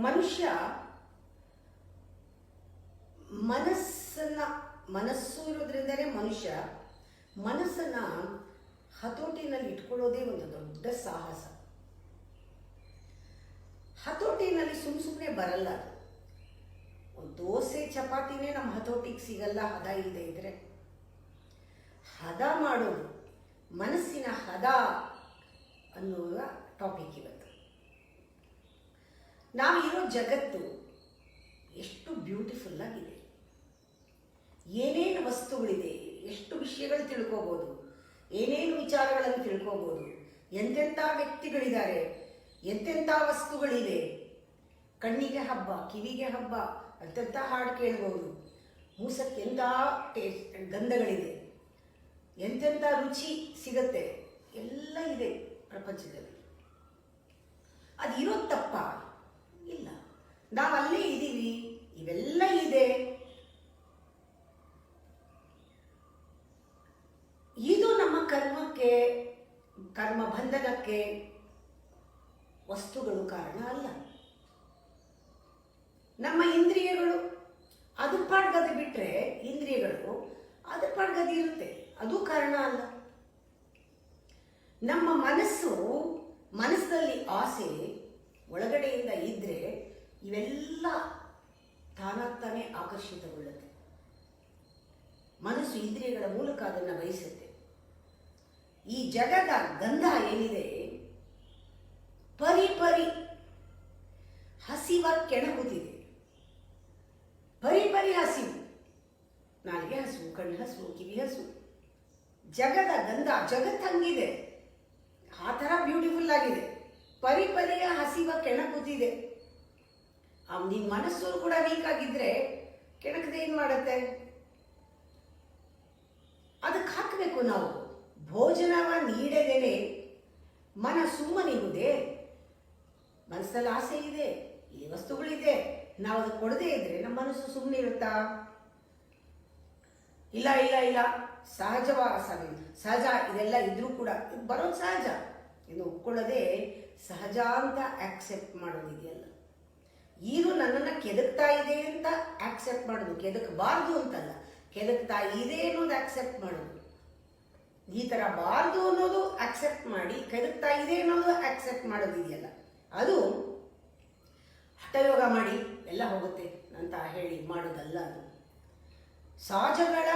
ಮನುಷ್ಯ ಮನಸ್ಸು ಇರೋದ್ರಿಂದನೇ ಮನುಷ್ಯ ಮನಸ್ಸನ್ನ ಹತೋಟಿನಲ್ಲಿ ಇಟ್ಕೊಳ್ಳೋದೇ ಒಂದು ದೊಡ್ಡ ಸಾಹಸ. ಹತೋಟಿನಲ್ಲಿ ಸುಮ್ಮನೆ ಬರಲ್ಲ. ಒಂದು ದೋಸೆ ಚಪಾತಿನೇ ನಮ್ಮ ಹತೋಟಿಗೆ ಸಿಗಲ್ಲ ಹದ ಇಲ್ಲದೆ ಇದ್ರೆ. ಹದ ಮಾಡೋದು, ಮನಸ್ಸಿನ ಹದ ಅನ್ನುವ ಟಾಪಿಕ್ ಇವತ್ತು. ನಾವಿರೋ ಜಗತ್ತು ಎಷ್ಟು ಬ್ಯೂಟಿಫುಲ್ ಆಗಿದೆ, ಏನೇನು ವಸ್ತುಗಳಿದೆ, ಎಷ್ಟು ವಿಷಯಗಳು ತಿಳ್ಕೋಬೋದು, ಏನೇನು ವಿಚಾರಗಳನ್ನು ತಿಳ್ಕೋಬೋದು, ಎಂತೆಂಥ ವ್ಯಕ್ತಿಗಳಿದ್ದಾರೆ, ಎಂತೆಂಥ ವಸ್ತುಗಳಿವೆ. ಕಣ್ಣಿಗೆ ಹಬ್ಬ, ಕಿವಿಗೆ ಹಬ್ಬ, ಅಂತೆಂಥ ಹಾಡು ಕೇಳ್ಬೋದು, ಮೂಸಕ್ಕೆ ಎಂಥ ಗಂಧಗಳಿದೆ, ಎಂತೆಂಥ ರುಚಿ ಸಿಗತ್ತೆ, ಎಲ್ಲ ಇದೆ ಪ್ರಪಂಚದಲ್ಲಿ. ಅದು ಇರೋದು ತಪ್ಪ ಇಲ್ಲ, ನಾವು ಅಲ್ಲೇ ಇದ್ದೀವಿ, ಇವೆಲ್ಲ ಇದೆ. ಇದು ನಮ್ಮ ಕರ್ಮಕ್ಕೆ, ಕರ್ಮ ಬಂಧನಕ್ಕೆ ವಸ್ತುಗಳು ಕಾರಣ ಅಲ್ಲ. ನಮ್ಮ ಇಂದ್ರಿಯಗಳು ಅದು ಪಾಡ್ಗದೆ ಬಿಟ್ಟರೆ, ಇಂದ್ರಿಯಗಳು ಅದು ಪಾಡ್ಗದೆ ಇರುತ್ತೆ, ಅದು ಕಾರಣ ಅಲ್ಲ. ನಮ್ಮ ಮನಸ್ಸಲ್ಲಿ ಆಸೆ ಒಳಗಡೆಯಿಂದ ಇದ್ರೆ ಇವೆಲ್ಲ ತಾನಾಗ್ತಾನೆ ಆಕರ್ಷಿತಗೊಳ್ಳುತ್ತೆ. ಮನಸ್ಸು ಇಂದ್ರಿಯಗಳ ಮೂಲಕ ಅದನ್ನು ಬಯಸುತ್ತೆ. ಈ ಜಗದ ಗಂಧ ಏನಿದೆ, ಪರಿ ಹಸಿವ ಕೆಣಕುತ್ತಿದೆ. ಪರಿ ಹಸಿವು, ನಾಲಿಗೆ ಹಸಿವು, ಕಣ್ಣು ಹಸಿವು, ಕಿವಿ ಹಸಿವು. ಜಗದ ಗಂಧ, ಜಗತ್ತಂಗಿದೆ, ಆ ಥರ ಬ್ಯೂಟಿಫುಲ್ ಆಗಿದೆ. ಪರಿಯ ಹಸಿವ ಕೆಣಕುತ್ತಿದೆ. ನಿನ್ನ ಮನಸ್ಸು ಕೂಡ ವೀಕ್ ಆಗಿದ್ರೆ ಕೆಣಕದೆ ಏನು ಮಾಡುತ್ತೆ? ಅದಕ್ಕೆ ಹಾಕಬೇಕು ನಾವು. ಭೋಜನವ ನೀಡದೇನೆ ಮನ ಸುಮ್ಮನಿರುವುದೇ. ಮನಸ್ಸಲ್ಲಿ ಆಸೆ ಇದೆ, ಈ ವಸ್ತುಗಳಿದೆ, ನಾವು ಅದಕ್ಕೆ ಕೊಡದೇ ಇದ್ರೆ ನಮ್ಮ ಮನಸ್ಸು ಸುಮ್ಮನೆ ಇರುತ್ತಾ? ಇಲ್ಲ, ಸಹಜ. ಇದೆಲ್ಲ ಇದ್ರೂ ಕೂಡ ಇದು ಬರೋದು ಸಹಜ. ಇದು ಒಪ್ಕೊಳ್ಳೋದೇ ಸಹಜ ಅಂತ ಆಕ್ಸೆಪ್ಟ್ ಮಾಡೋದಿದೆಯಲ್ಲ. ಇದು ನನ್ನನ್ನು ಕೆದಕ್ತಾ ಇದೆ ಅಂತ ಆಕ್ಸೆಪ್ಟ್ ಮಾಡೋದು, ಕೆದಕಬಾರ್ದು ಅಂತಲ್ಲ, ಕೆದಕ್ತಾ ಇದೆ ಅನ್ನೋದು ಆಕ್ಸೆಪ್ಟ್ ಮಾಡೋದು. ಈ ಥರ ಬಾರ್ದು ಅನ್ನೋದು ಆಕ್ಸೆಪ್ಟ್ ಮಾಡಿ, ಕೆದಕ್ತಾ ಇದೆ ಅನ್ನೋದು ಆಕ್ಸೆಪ್ಟ್ ಮಾಡೋದಿದೆಯಲ್ಲ, ಅದು ಹಠಯೋಗ ಮಾಡಿ ಎಲ್ಲ ಹೋಗುತ್ತೆ ಅಂತ ಹೇಳಿ ಮಾಡೋದಲ್ಲ. ಅದು ಸಹಜಗಳ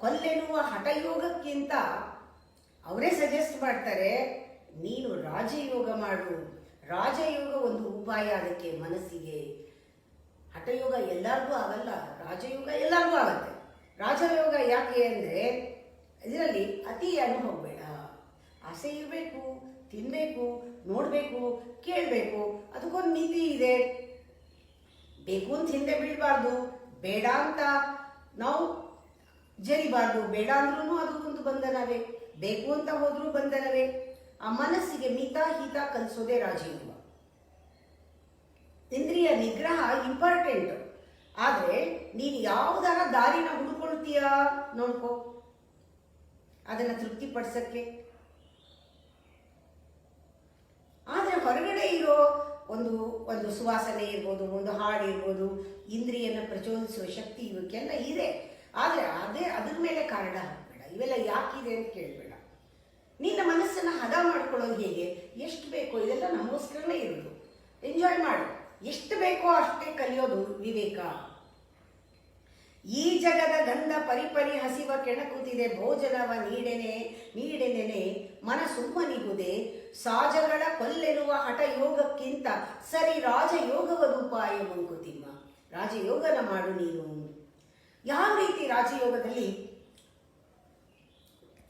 ಕೊಲ್ಲೆನ್ನುವ ಹಠಯೋಗಕ್ಕಿಂತ ಅವರೇ ಸಜೆಸ್ಟ್ ಮಾಡ್ತಾರೆ, ನೀನು ರಾಜಯೋಗ ಮಾಡು. ರಾಜಯೋಗ ಒಂದು ಉಪಾಯ ಅದಕ್ಕೆ, ಮನಸ್ಸಿಗೆ. ಹಠಯೋಗ ಎಲ್ಲರಿಗೂ ಆಗಲ್ಲ, ರಾಜಯೋಗ ಎಲ್ಲರಿಗೂ ಆಗತ್ತೆ. ರಾಜಯೋಗ ಯಾಕೆ ಅಂದರೆ ಇದರಲ್ಲಿ ಅತಿ ಹೋಗಬೇಡ. ಆಸೆ ಇರಬೇಕು, ತಿನ್ನಬೇಕು, ನೋಡಬೇಕು, ಕೇಳಬೇಕು, ಅದಕ್ಕೊಂದು ಮಿತಿ ಇದೆ. ಬೇಕು ಅಂತ ಹಿಂದೆ ಬೀಳಬಾರ್ದು, ಬೇಡ ಅಂತ ನಾವು ಜರಿಬಾರ್ದು. ಬೇಡ ಅಂದ್ರೂ ಅದು ಒಂದು ಬಂಧನವೇ, ಬೇಕು ಅಂತ ಹೋದ್ರೂ ಬಂಧನವೇ. ಆ ಮನಸ್ಸಿಗೆ ಮಿತ ಹಿತ ಕಲಿಸೋದೇ ರಾಜಯೋಗ. ಇಂದ್ರಿಯ ನಿಗ್ರಹ ಇಂಪಾರ್ಟೆಂಟ್, ಆದರೆ ನೀನು ಯಾವುದಾರ ದಾರಿನ ಹುಡುಕೊಳ್ತೀಯಾ ನೋಡ್ಕೋ, ಅದನ್ನು ತೃಪ್ತಿಪಡಿಸಕ್ಕೆ. ಆದರೆ ಹೊರಗಡೆ ಇರೋ ಒಂದು ಸುವಾಸನೆ ಇರ್ಬೋದು, ಒಂದು ಹಾಡು ಇರ್ಬೋದು, ಇಂದ್ರಿಯನ ಪ್ರಚೋದಿಸುವ ಶಕ್ತಿ ಇವಕ್ಕೆಲ್ಲ ಇದೆ. ಆದರೆ ಅದ್ರ ಮೇಲೆ ಕಾರಣ ಹಾಕಬೇಡ. ಇವೆಲ್ಲ ಯಾಕಿದೆ ಅಂತ ಕೇಳಬೇಡ. ನಿನ್ನ ಮನಸ್ಸನ್ನು ಹದ ಮಾಡ್ಕೊಳ್ಳೋದು ಹೇಗೆ? ಎಷ್ಟು ಬೇಕೋ ಇದೆಲ್ಲ ನಮಗೋಸ್ಕರನೇ ಇರೋದು. ಎಂಜಾಯ್ ಮಾಡು. ಎಷ್ಟು ಬೇಕೋ ಅಷ್ಟೇ ಕಲಿಯೋದು ವಿವೇಕ. ಈ ಜಗದ ಗಂಧ ಪರಿ ಹಸಿವ ಕೆಣಕುತ್ತಿದೆ. ಭೋಜನವ ನೀಡೆನೆ ಮನ ಸುಮ್ಮನಿಗುದೆ. ಸಾಜಗಳ ಕೊಲ್ಲೆನ್ನುವ ಹಠಯೋಗಕ್ಕಿಂತ ಸರಿ ರಾಜಯೋಗವದು ಉಪಾಯ ಮಂಕುತಿಮ್ಮ. ರಾಜಯೋಗನ ಮಾಡು ನೀನು. ಯಾವ ರೀತಿ ರಾಜಯೋಗದಲ್ಲಿ,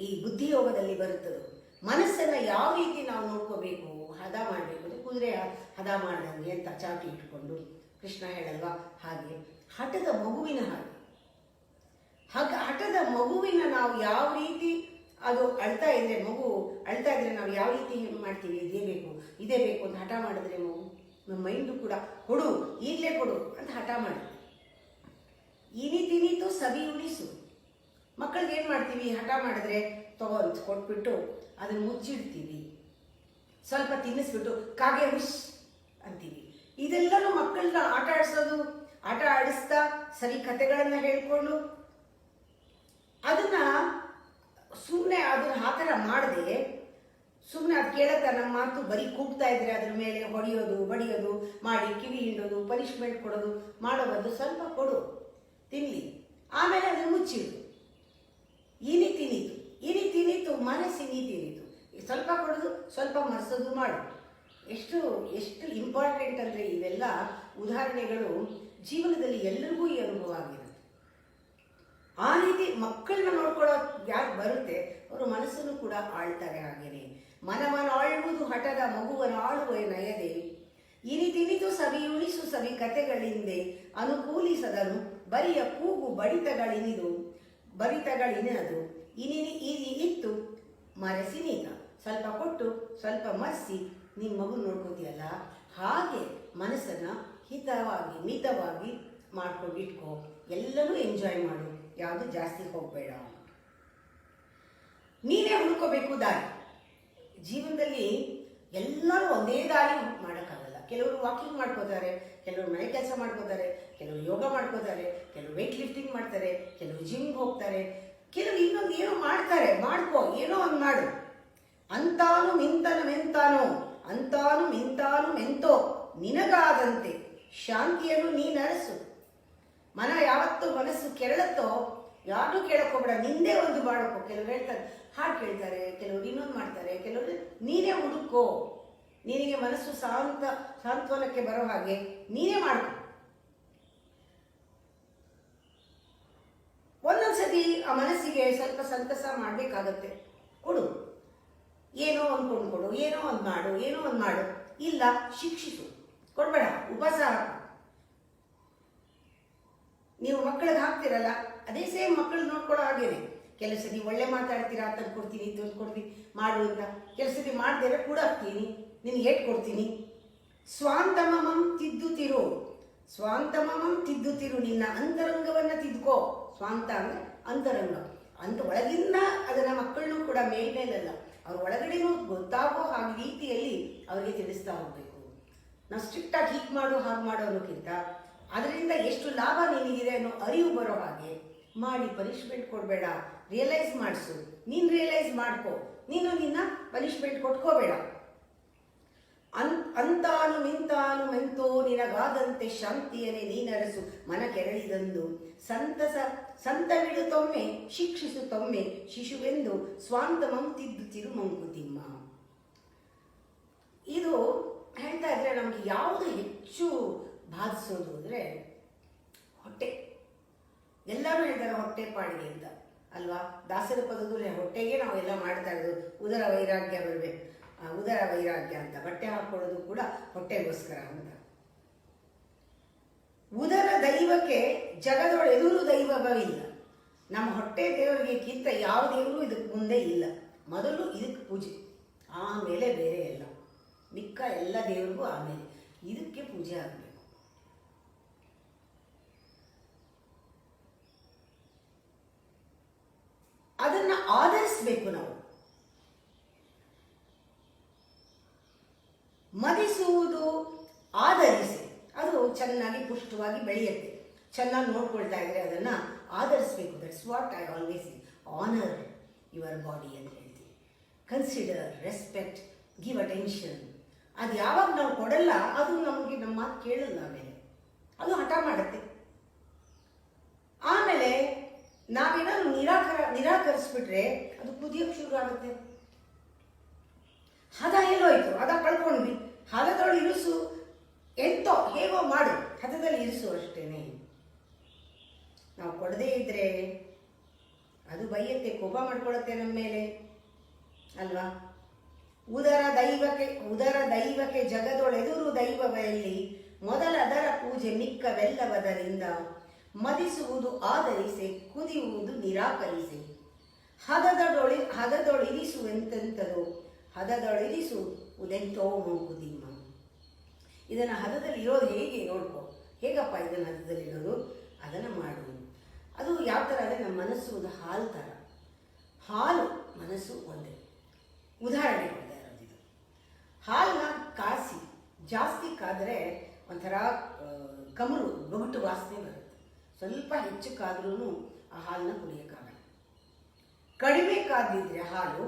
ಈ ಬುದ್ಧಿಯೋಗದಲ್ಲಿ ಬರುತ್ತದೋ, ಮನಸ್ಸನ್ನು ಯಾವ ರೀತಿ ನಾವು ನೋಡ್ಕೋಬೇಕು, ಹದ ಮಾಡಬೇಕು. ಅದು ಕುದುರೆ ಹದ ಮಾಡ್ದಂಗೆ ಅಂತ ಚಾಟಿ ಇಟ್ಕೊಂಡು ಕೃಷ್ಣ ಹೇಳಲ್ವಾ, ಹಾಗೆ ಹಠದ ಮಗುವಿನ ಹಠದ ಮಗುವಿನ ನಾವು ಯಾವ ರೀತಿ, ಅದು ಅಳ್ತಾ ಇದ್ರೆ, ಮಗು ಅಳ್ತಾ ಇದ್ರೆ ನಾವು ಯಾವ ರೀತಿ ಮಾಡ್ತೀವಿ, ಇದೇ ಬೇಕು ಅಂತ ಹಠ ಮಾಡಿದ್ರೆ ಮಗು, ನಮ್ಮ ಮೈಂಡು ಕೂಡ ಕೊಡು, ಈಗಲೇ ಕೊಡು ಅಂತ ಹಠ ಮಾಡಿ. ಇನಿತು ಸವಿ ಉಳಿಸು. ಮಕ್ಕಳಿಗೆ ಏನು ಮಾಡ್ತೀವಿ, ಹಠ ಮಾಡಿದ್ರೆ ಕೊಟ್ಬಿಟ್ಟು ಅದನ್ನು ಮುಚ್ಚಿಡ್ತೀವಿ. ಸ್ವಲ್ಪ ತಿನ್ನಿಸ್ಬಿಟ್ಟು ಕಾಗೆ ಹುಷ್ ಅಂತೀವಿ. ಇದೆಲ್ಲನೂ ಮಕ್ಕಳನ್ನ ಆಟ ಆಡಿಸೋದು, ಆಟ ಆಡಿಸ್ತಾ ಸರಿ ಕಥೆಗಳನ್ನು ಹೇಳ್ಕೊಂಡು ಅದನ್ನ ಸುಮ್ಮನೆ ಅದನ್ನ ಆ ಥರ ಮಾಡದೆ ಸುಮ್ಮನೆ ಅದು ಕೇಳತ್ತಾ ನಮ್ಮ ಮಾತು ಬರೀ ಕೂಗ್ತಾ ಇದ್ರೆ ಅದ್ರ ಮೇಲೆ ಹೊಡೆಯೋದು ಬಡಿಯೋದು ಮಾಡಿ ಕಿವಿ ಹಿಂಡೋದು ಪನಿಷ್ಮೆಂಟ್ ಕೊಡೋದು ಮಾಡೋ ಬದಲು ಸ್ವಲ್ಪ ಕೊಡು ತಿನ್ನಲಿ, ಆಮೇಲೆ ಅದನ್ನು ಮುಚ್ಚಿಡು. ಇನಿ ತಿನ್ನೀತು ಮನಸ್ಸಿನಿ ತಿನ್ನೀತು, ಸ್ವಲ್ಪ ಕೊಡೋದು ಸ್ವಲ್ಪ ಮರೆಸೋದು ಮಾಡು. ಎಷ್ಟು ಎಷ್ಟು ಇಂಪಾರ್ಟೆಂಟ್ ಅಂದರೆ ಇವೆಲ್ಲ ಉದಾಹರಣೆಗಳು ಜೀವನದಲ್ಲಿ ಎಲ್ಲರಿಗೂ ಈ ಅನುಭವ ಆಗಿರುತ್ತೆ. ಆ ರೀತಿ ಮಕ್ಕಳನ್ನ ನೋಡ್ಕೊಳ್ಳೋ ಯಾರು ಬರುತ್ತೆ ಅವರು ಮನಸ್ಸನ್ನು ಕೂಡ ಆಳ್ತಾರೆ. ಹಾಗೇನೆ ಮನವನ್ನಾಳುವುದು ಹಠದ ಮಗುವನ ಆಳುವ ನಯದೆ, ಇನಿತಿನಿತು ಸವಿಯುಣಿಸು ಸವಿ ಕತೆಗಳಿಂದೆ ಅನುಕೂಲಿಸದನು ಬರಿಯ ಕೂಗು ಬಡಿತಗಳಿನದು ಇತ್ತು ಮರೆಸಿ ನೀಗ. ಸ್ವಲ್ಪ ಕೊಟ್ಟು ಸ್ವಲ್ಪ ಮರೆಸಿ ನಿಮ್ಮ ಮಗು ನೋಡ್ಕೋತೀಯಲ್ಲ, ಹಾಗೆ ಮನಸ್ಸನ್ನು ಹಿತವಾಗಿ ಮಿತವಾಗಿ ಮಾಡ್ಕೊಂಡಿಟ್ಕೋ. ಎಲ್ಲನೂ ಎಂಜಾಯ್ ಮಾಡು, ಯಾವುದು ಜಾಸ್ತಿ ಹೋಗಬೇಡ. ನೀನೇ ಹುಡ್ಕೋಬೇಕು ದಾರಿ. ಜೀವನದಲ್ಲಿ ಎಲ್ಲರೂ ಒಂದೇ ದಾರಿ ಮಾಡೋಕ್ಕಾಗಲ್ಲ. ಕೆಲವರು ವಾಕಿಂಗ್ ಮಾಡ್ಕೋತಾರೆ, ಕೆಲವರು ಮನೆ ಕೆಲಸ ಮಾಡ್ಕೋತಾರೆ, ಕೆಲವರು ಯೋಗ ಮಾಡ್ಕೋತಾರೆ, ಕೆಲವರು ವೆಯ್ಟ್ ಲಿಫ್ಟಿಂಗ್ ಮಾಡ್ತಾರೆ, ಕೆಲವರು ಜಿಮ್ಗೆ ಹೋಗ್ತಾರೆ, ಕೆಲವರು ಇನ್ನೊಂದು ಏನೋ ಮಾಡ್ತಾರೆ. ಮಾಡ್ಕೋ, ಏನೋ ಒಂದು ಮಾಡು. ಅಂತಾನು ಮಿಂತಾನು ಮೆಂತೋ ನಿನಗಾದಂತೆ ಶಾಂತಿಯನ್ನು ನೀನರಸು. ಯಾವತ್ತು ಮನಸ್ಸು ಕೆರಳತ್ತೋ ಯಾರೂ ಕೇಳಕ್ಕೋಗ್ಬೇಡ, ನಿಂದೇ ಒಂದು ಮಾಡಬೇಕು. ಕೆಲವರು ಹೇಳ್ತಾರೆ ಹಾಡು ಕೇಳ್ತಾರೆ, ಕೆಲವರು ಇನ್ನೊಂದು ಮಾಡ್ತಾರೆ, ಕೆಲವರು ನೀನೇ ಹುಡುಕೋ. ನಿನಗೆ ಮನಸ್ಸು ಸಾಂತ್ವನಕ್ಕೆ ಬರೋ ಹಾಗೆ ನೀನೇ ಮಾಡ್ಕೊ. ಒಂದೊಂದ್ಸತಿ ಆ ಮನಸ್ಸಿಗೆ ಸ್ವಲ್ಪ ಸಂತಸ ಮಾಡಬೇಕಾಗತ್ತೆ, ಕೊಡು. ಏನೋ ಒಂದು ಕೊಂಡ್ಕೊಡು, ಏನೋ ಒಂದು ಮಾಡು. ಇಲ್ಲ ಶಿಕ್ಷಿಸು, ಕೊಡ್ಬೇಡ, ಉಪವಾಸ ಹಾಕು. ನೀವು ಮಕ್ಕಳಿಗೆ ಹಾಕ್ತಿರಲ್ಲ, ಅದೇ ಸೇಮ್ ಮಕ್ಕಳು ನೋಡ್ಕೊಳ್ಳೋ ಹಾಗೇನೆ. ಕೆಲವು ಸತಿ ಒಳ್ಳೆ ಮಾತಾಡ್ತೀರಾ, ತಂದು ಕೊಡ್ತೀನಿ ಮಾಡು ಅಂತ. ಕೆಲವು ಸತಿ ಮಾಡ್ದೇನೆ ಕೂಡ ಹಾಕ್ತೀನಿ, ನಿನಗೆ ಏಟ್ ಕೊಡ್ತೀನಿ. ಸ್ವಾಂತಮಮಂ ತಿದ್ದುತ್ತಿರು, ನಿನ್ನ ಅಂತರಂಗವನ್ನು ತಿದ್ದುಕೋ. ಸ್ವಾಂತ ಅಂದರೆ ಅಂತರಂಗ, ಒಳಗಿಂದ ಅದನ್ನು ಮಕ್ಕಳನ್ನೂ ಕೂಡ ಮೇಲ್ಮೇಲಲ್ಲ, ಅವ್ರ ಒಳಗಡೆನೂ ಗೊತ್ತಾಗೋ ಹಾಗೆ ರೀತಿಯಲ್ಲಿ ಅವರಿಗೆ ತಿಳಿಸ್ತಾ ಹೋಗಬೇಕು. ನಾವು ಸ್ಟ್ರಿಕ್ಟಾಗಿ ಹೀಗೆ ಮಾಡು ಹಾಗೆ ಮಾಡೋ ಅನ್ನೋಕ್ಕಿಂತ ಅದರಿಂದ ಎಷ್ಟು ಲಾಭ ನಿನಗಿದೆ ಅನ್ನೋ ಅರಿವು ಬರೋ ಹಾಗೆ ಮಾಡಿ. ಪನಿಷ್ಮೆಂಟ್ ಕೊಡಬೇಡ, ರಿಯಲೈಸ್ ಮಾಡಿಸು. ನೀನು ರಿಯಲೈಸ್ ಮಾಡ್ಕೋ, ನೀನು ನಿನ್ನ ಪನಿಷ್ಮೆಂಟ್ ಕೊಟ್ಕೋಬೇಡ. ಅಂತಾನು ಮಿಂತಾನು ಮೆಂತೋ ನಿನಗಾದಂತೆ ಶಾಂತಿಯನ್ನೇ ನೀನರಸು ಮನ ಕೆರಳಿದಂದು ಸಂತವಿಡು ತೊಮ್ಮೆ ಶಿಕ್ಷಿಸು ತೊಮ್ಮೆ ಶಿಶುವೆಂದು ಸ್ವಾಂತಮಂ ತಿದ್ದುತ್ತಿರು ಮಂಕುತಿಮ್ಮ. ಇದು ಹೇಳ್ತಾ ಇದ್ರೆ ನಮಗೆ ಯಾವುದು ಹೆಚ್ಚು ಬಾಧಿಸೋದು ಅಂದರೆ ಹೊಟ್ಟೆ. ಎಲ್ಲರೂ ಹೇಳ್ತಾರೆ ಹೊಟ್ಟೆ ಪಾಡಿಗೆ ಅಂತ ಅಲ್ವಾ. ದಾಸರ ಪದದಲ್ಲಿ ಹೊಟ್ಟೆಗೆ ನಾವೆಲ್ಲ ಮಾಡ್ತಾ ಇರೋದು. ಉದರ ವೈರಾಗ್ಯ ಅಂತ ಬಟ್ಟೆ ಹಾಕೊಳ್ಳೋದು ಕೂಡ ಹೊಟ್ಟೆಗೋಸ್ಕರ ಅಂತ. ಉದರ ದೈವಕ್ಕೆ ಜಗದೊಳೆದುರು ದೈವವಿಲ್ಲ. ನಮ್ಮ ಹೊಟ್ಟೆ ದೇವರಿಗಿಂತ ಯಾವ ದೇವರು ಇದಕ್ಕೆ ಮುಂದೆ ಇಲ್ಲ. ಮೊದಲು ಇದಕ್ಕೆ ಪೂಜೆ, ಆಮೇಲೆ ಬೇರೆ ಎಲ್ಲ, ಮಿಕ್ಕ ಎಲ್ಲ ದೇವರಿಗೂ ಆಮೇಲೆ ಇದಕ್ಕೆ ಪೂಜೆ ಆಗಬೇಕು. ಅದನ್ನು ಆಧರಿಸಬೇಕು ನಾವು. ಮದಿಸುವುದು ಆಧರಿಸಿ, ಅದು ಚೆನ್ನಾಗಿ ಪುಷ್ಟವಾಗಿ ಬೆಳೆಯುತ್ತೆ. ಚೆನ್ನಾಗಿ ನೋಡ್ಕೊಳ್ತಾ ಇದ್ರೆ ಅದನ್ನು ಆಧರಿಸಬೇಕು. That's what I always honour your body ಅಂತ ಹೇಳ್ತೀವಿ. Consider, respect, give attention. ಅದು ಯಾವಾಗ ನಾವು ಕೊಡಲ್ಲ ಅದು ನಮಗೆ ನಮ್ಮ ಮಾತು ಕೇಳಲ್ಲ. ಆಮೇಲೆ ಅದು ಹಠ ಮಾಡುತ್ತೆ. ಆಮೇಲೆ ನಾವೇನಾದ್ರು ನಿರಾಕರಿಸ್ಬಿಟ್ರೆ ಅದು ಕುದಿಯೋಕ್ಕೆ ಶುರು ಆಗುತ್ತೆ. ಹದ ಎಲ್ಲೋಯ್ತು, ಹದ ಕಳ್ಕೊಂಡ್ವಿ. ಹದದೊಳು ಇರಿಸು, ಎಂತೋ ಹೇಗೋ ಮಾಡು, ಹದದಲ್ಲಿ ಇರಿಸು ಅಷ್ಟೇನೆ. ನಾವು ಕೊಡದೇ ಇದ್ರೆ ಅದು ಬೈಯತ್ತೆ, ಕೋಪ ಮಾಡ್ಕೊಳತ್ತೆ ನಮ್ಮ ಮೇಲೆ ಅಲ್ವಾ. ಉದರ ದೈವಕ್ಕೆ ಜಗದೊಳೆದುರು ದೈವವೆಲ್ಲಿ ಮೊದಲದರ ಪೂಜೆ ಮಿಕ್ಕವೆಲ್ಲವದರಿಂದ ಮದಿಸುವುದು ಆಧರಿಸಿ ಕುದಿಯುವುದು ನಿರಾಕರಿಸಿ ಹದದೊಳಿರಿಸುವಂತೆಂಥದು ಹದದೊಳಿರಿಸು ಉದೆಂತೋ ಮಂಕುತಿಮ್ಮ. ಇದನ್ನು ಹದದಲ್ಲಿ ಇರೋದು ಹೇಗೆ ನೋಡ್ಕೋ. ಹೇಗಪ್ಪ ಇದನ್ನು ಹದದಲ್ಲಿ ಇರೋದು? ಅದನ್ನು ಮಾಡು. ಅದು ಯಾವ ಥರ ಅಂದರೆ ನಮ್ಮ ಮನಸ್ಸು ಒಂದು ಹಾಲು ಥರ. ಹಾಲು ಮನಸ್ಸು ಒಂದೇ. ಉದಾಹರಣೆ ಕೊಡ್ತಾ ಇರೋದು ಇದು. ಹಾಲನ್ನ ಕಾಸಿ ಜಾಸ್ತಿ ಕಾದರೆ ಒಂಥರ ಕಮರು ಬೊಗಟು ವಾಸನೆ ಬರುತ್ತೆ. ಸ್ವಲ್ಪ ಹೆಚ್ಚು ಕಾದ್ರೂ ಆ ಹಾಲನ್ನ ಕುಡಿಯೋಕ್ಕಾಗಲ್ಲ. ಕಡಿಮೆ ಕಾದಿದ್ರೆ ಹಾಲು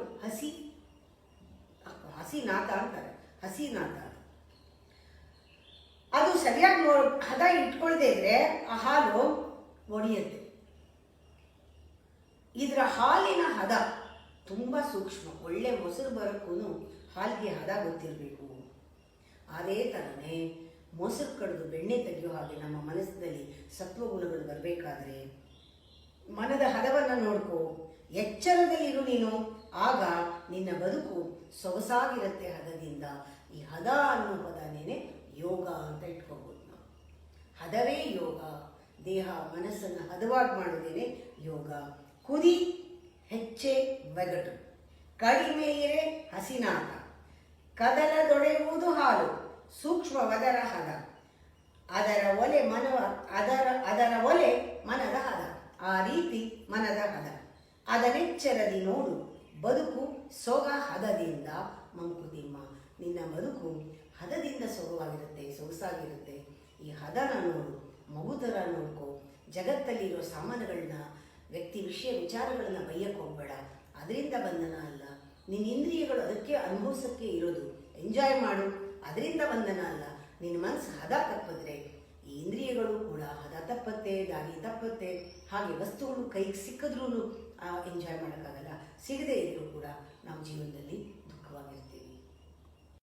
ಹಸಿನಾಥ ಅಂತಾರೆ, ಹಸಿನಾಥ. ಅದು ಸರಿಯಾಗಿ ಹದ ಇಟ್ಕೊಳ್ದೇ ಇದ್ರೆ ಆ ಹಾಲು ಒಡೆಯುತ್ತೆ. ಇದರ ಹಾಲಿನ ಹದ ತುಂಬ ಸೂಕ್ಷ್ಮ. ಒಳ್ಳೆ ಮೊಸರು ಬರೋಕ್ಕೂ ಹಾಲಿಗೆ ಹದ ಗೊತ್ತಿರಬೇಕು. ಅದೇ ಥರನೇ ಮೊಸರು ಕಡಿದು ಬೆಣ್ಣೆ ತೆಗೆಯೋ ಹಾಗೆ ನಮ್ಮ ಮನಸ್ಸಿನಲ್ಲಿ ಸತ್ವಗುಣಗಳು ಬರಬೇಕಾದ್ರೆ ಮನದ ಹದವನ್ನು ನೋಡ್ಕೋ, ಎಚ್ಚರದಲ್ಲಿರು ನೀನು. ಆಗ ನಿನ್ನ ಬದುಕು ಸೊಗಸಾಗಿರುತ್ತೆ ಹದದಿಂದ. ಈ ಹದ ಅನ್ನೋ ಪದನೇನೆ ಯೋಗ ಅಂತ ಇಟ್ಕೋಬೋದು ನಾವು. ಹದವೇ ಯೋಗ. ದೇಹ ಮನಸ್ಸನ್ನು ಹದವಾಗಿ ಮಾಡೋದೇನೆ ಯೋಗ. ಕುದಿ ಹೆಚ್ಚೆ ಬೆಗಟು, ಕಡಿಮೆ ಇರೆ ಹಸಿನಾಟ, ಕದಲದೊಡೆಯುವುದು ಹಾಲು, ಸೂಕ್ಷ್ಮವದರ ಹದ, ಅದರ ಒಲೆ ಮನದ ಹದ. ಆ ರೀತಿ ಮನದ ಹದ ಅದನೆಚ್ಚರದಿ ನೋಡು, ಬದುಕು ಸೊಗ ಹದದಿಂದ ಮಂಕುತಿಮ್ಮ. ನಿನ್ನ ಬದುಕು ಹದದಿಂದ ಸೊಗವಾಗಿರುತ್ತೆ, ಸೊಗಸಾಗಿರುತ್ತೆ. ಈ ಹದನ ನೋಡು, ಮಗುತರ ನೋಡ್ಕೋ. ಜಗತ್ತಲ್ಲಿರೋ ಸಾಮಾನುಗಳನ್ನ, ವ್ಯಕ್ತಿ ವಿಷಯ ವಿಚಾರಗಳನ್ನ ಬೈಯಕ್ಕೆ ಹೋಗ್ಬೇಡ. ಅದರಿಂದ ಬಂಧನ ಅಲ್ಲ. ನಿನ್ನ ಇಂದ್ರಿಯಗಳು ಅದಕ್ಕೆ ಅನುಭವಿಸೋಕ್ಕೆ ಇರೋದು. ಎಂಜಾಯ್ ಮಾಡು, ಅದರಿಂದ ಬಂಧನ ಅಲ್ಲ. ನಿನ್ನ ಮನಸ್ಸು ಹದ ತಪ್ಪಿದ್ರೆ ಈ ಇಂದ್ರಿಯಗಳು ಕೂಡ ಹದ ತಪ್ಪತ್ತೆ, ದಾರಿ ತಪ್ಪತ್ತೆ. ಹಾಗೆ ವಸ್ತುಗಳು ಕೈಗೆ ಸಿಕ್ಕಿದ್ರೂ ಎಂಜಾಯ್ ಮಾಡೋಕ್ಕಾಗಲ್ಲ. ಸಿಗದೇ ಇದ್ರೂ ಕೂಡ ನಾವು ಜೀವನದಲ್ಲಿ ದುಃಖವಾಗಿರ್ತೀವಿ.